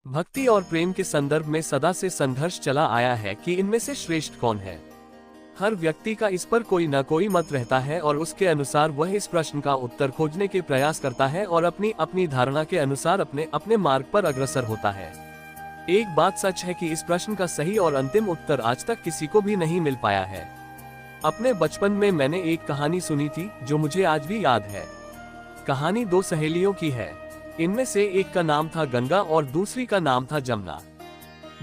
भक्ति और प्रेम के संदर्भ में सदा से संघर्ष चला आया है कि इनमें से श्रेष्ठ कौन है। हर व्यक्ति का इस पर कोई न कोई मत रहता है और उसके अनुसार वह इस प्रश्न का उत्तर खोजने के प्रयास करता है और अपनी अपनी धारणा के अनुसार अपने अपने मार्ग पर अग्रसर होता है। एक बात सच है कि इस प्रश्न का सही और अंतिम उत्तर आज तक किसी को भी नहीं मिल पाया है। अपने बचपन में मैंने एक कहानी सुनी थी जो मुझे आज भी याद है। कहानी दो सहेलियों की है। इनमें से एक का नाम था गंगा और दूसरी का नाम था जमुना।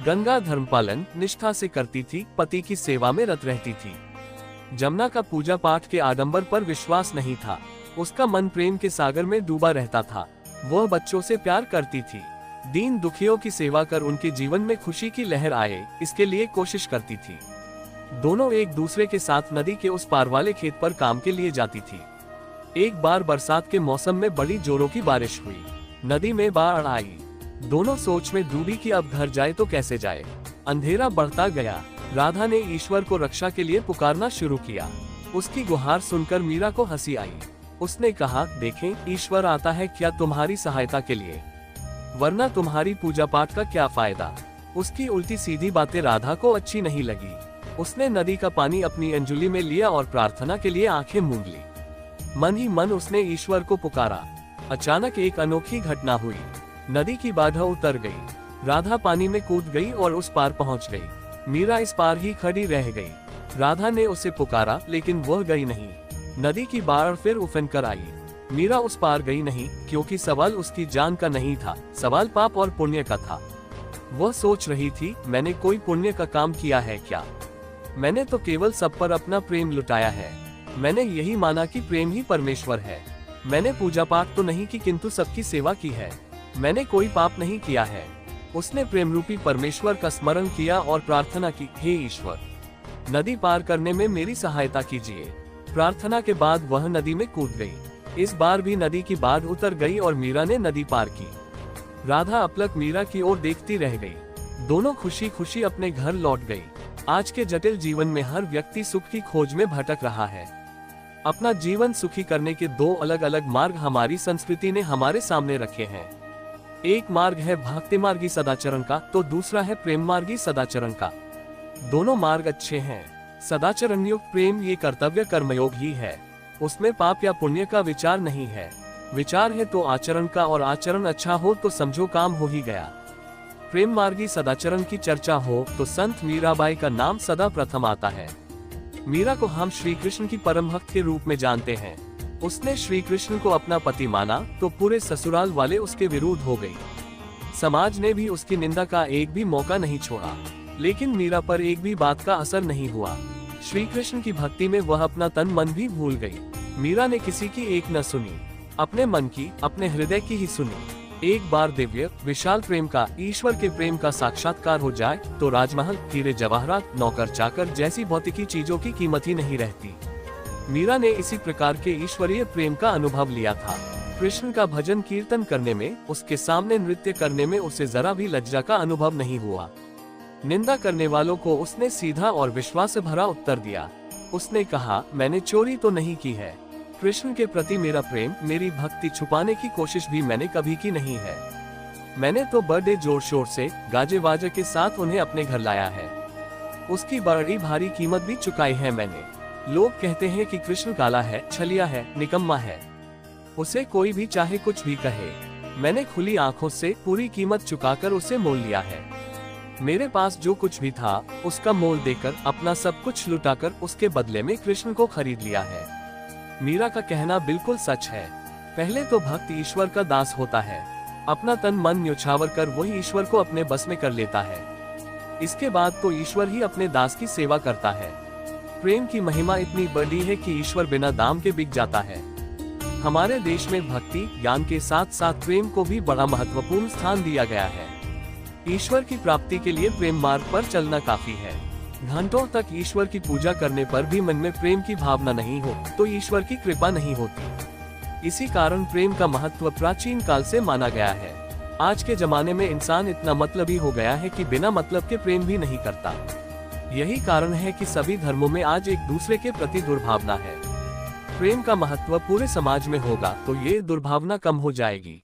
गंगा धर्मपालन निष्ठा से करती थी, पति की सेवा में रत रहती थी। जमुना का पूजा पाठ के आडंबर पर विश्वास नहीं था। उसका मन प्रेम के सागर में डूबा रहता था। वह बच्चों से प्यार करती थी, दीन दुखियों की सेवा कर उनके जीवन में खुशी की लहर आए इसके लिए कोशिश करती थी। दोनों एक दूसरे के साथ नदी के उस पार वाले खेत पर काम के लिए जाती थी। एक बार बरसात के मौसम में बड़ी जोरों की बारिश हुई। नदी में बाढ़ आई। दोनों सोच में डूबी कि अब घर जाए तो कैसे जाए। अंधेरा बढ़ता गया। राधा ने ईश्वर को रक्षा के लिए पुकारना शुरू किया। उसकी गुहार सुनकर मीरा को हंसी आई। उसने कहा, देखें, ईश्वर आता है क्या तुम्हारी सहायता के लिए, वरना तुम्हारी पूजा पाठ का क्या फायदा। उसकी उल्टी सीधी बातें राधा को अच्छी नहीं लगी। उसने नदी का पानी अपनी अंजुली में लिया और प्रार्थना के लिए आंखें मूंद ली। मन ही मन उसने ईश्वर को पुकारा। अचानक एक अनोखी घटना हुई। नदी की बाधा उतर गई। राधा पानी में कूद गई और उस पार पहुंच गई। मीरा इस पार ही खड़ी रह गई। राधा ने उसे पुकारा लेकिन वह गई नहीं। नदी की बाढ़ फिर उफन कर आई। मीरा उस पार गई नहीं क्योंकि सवाल उसकी जान का नहीं था, सवाल पाप और पुण्य का था। वह सोच रही थी, मैंने कोई पुण्य का काम किया है क्या? मैंने तो केवल सब पर अपना प्रेम लुटाया है। मैंने यही माना कि प्रेम ही परमेश्वर है। मैंने पूजा पाठ तो नहीं की किंतु सबकी सेवा की है। मैंने कोई पाप नहीं किया है। उसने प्रेम रूपी परमेश्वर का स्मरण किया और प्रार्थना की, हे ईश्वर, नदी पार करने में मेरी सहायता कीजिए। प्रार्थना के बाद वह नदी में कूद गई। इस बार भी नदी की बाढ़ उतर गई और मीरा ने नदी पार की। राधा अपलक मीरा की ओर देखती रह गई। दोनों खुशी खुशी अपने घर लौट गई। आज के जटिल जीवन में हर व्यक्ति सुख की खोज में भटक रहा है। अपना जीवन सुखी करने के दो अलग अलग मार्ग हमारी संस्कृति ने हमारे सामने रखे हैं। एक मार्ग है भक्ति मार्गी सदाचरण का, तो दूसरा है प्रेम मार्गी सदाचरण का। दोनों मार्ग अच्छे हैं। सदाचरण युक्त प्रेम ये कर्तव्य कर्मयोग ही है। उसमें पाप या पुण्य का विचार नहीं है। विचार है तो आचरण का, और आचरण अच्छा हो तो समझो काम हो ही गया। प्रेम मार्गी सदाचरण की चर्चा हो तो संत मीराबाई का नाम सदा प्रथम आता है। मीरा को हम श्री कृष्ण की परम भक्त के रूप में जानते हैं। उसने श्री कृष्ण को अपना पति माना तो पूरे ससुराल वाले उसके विरुद्ध हो गई। समाज ने भी उसकी निंदा का एक भी मौका नहीं छोड़ा, लेकिन मीरा पर एक भी बात का असर नहीं हुआ। श्री कृष्ण की भक्ति में वह अपना तन मन भी भूल गई। मीरा ने किसी की एक न सुनी, अपने मन की, अपने हृदय की ही सुनी। एक बार दिव्य विशाल प्रेम का, ईश्वर के प्रेम का साक्षात्कार हो जाए तो राजमहल, हीरे जवाहरात, नौकर चाकर जैसी भौतिकी चीजों की कीमत ही नहीं रहती। मीरा ने इसी प्रकार के ईश्वरीय प्रेम का अनुभव लिया था। कृष्ण का भजन कीर्तन करने में, उसके सामने नृत्य करने में उसे जरा भी लज्जा का अनुभव नहीं हुआ। निंदा करने वालों को उसने सीधा और विश्वास भरा उत्तर दिया। उसने कहा, मैंने चोरी तो नहीं की है। कृष्ण के प्रति मेरा प्रेम, मेरी भक्ति छुपाने की कोशिश भी मैंने कभी की नहीं है। मैंने तो बड़े जोर शोर से गाजे वाजे के साथ उन्हें अपने घर लाया है। उसकी बड़ी भारी कीमत भी चुकाई है मैंने। लोग कहते हैं कि कृष्ण काला है, छलिया है, निकम्मा है। उसे कोई भी चाहे कुछ भी कहे, मैंने खुली आंखों से पूरी कीमत चुकाकर उसे मोल लिया है। मेरे पास जो कुछ भी था उसका मोल देकर, अपना सब कुछ लुटाकर उसके बदले में कृष्ण को खरीद लिया है। मीरा का कहना बिल्कुल सच है। पहले तो भक्त ईश्वर का दास होता है। अपना तन मन न्योछावर कर वही ईश्वर को अपने बस में कर लेता है। इसके बाद तो ईश्वर ही अपने दास की सेवा करता है। प्रेम की महिमा इतनी बड़ी है कि ईश्वर बिना दाम के बिक जाता है। हमारे देश में भक्ति ज्ञान के साथ साथ प्रेम को भी बड़ा महत्वपूर्ण स्थान दिया गया है। ईश्वर की प्राप्ति के लिए प्रेम मार्ग पर चलना काफी है। घंटों तक ईश्वर की पूजा करने पर भी मन में प्रेम की भावना नहीं हो तो ईश्वर की कृपा नहीं होती। इसी कारण प्रेम का महत्व प्राचीन काल से माना गया है। आज के जमाने में इंसान इतना मतलबी हो गया है कि बिना मतलब के प्रेम भी नहीं करता। यही कारण है कि सभी धर्मों में आज एक दूसरे के प्रति दुर्भावना है। प्रेम का महत्व पूरे समाज में होगा तो ये दुर्भावना कम हो जाएगी।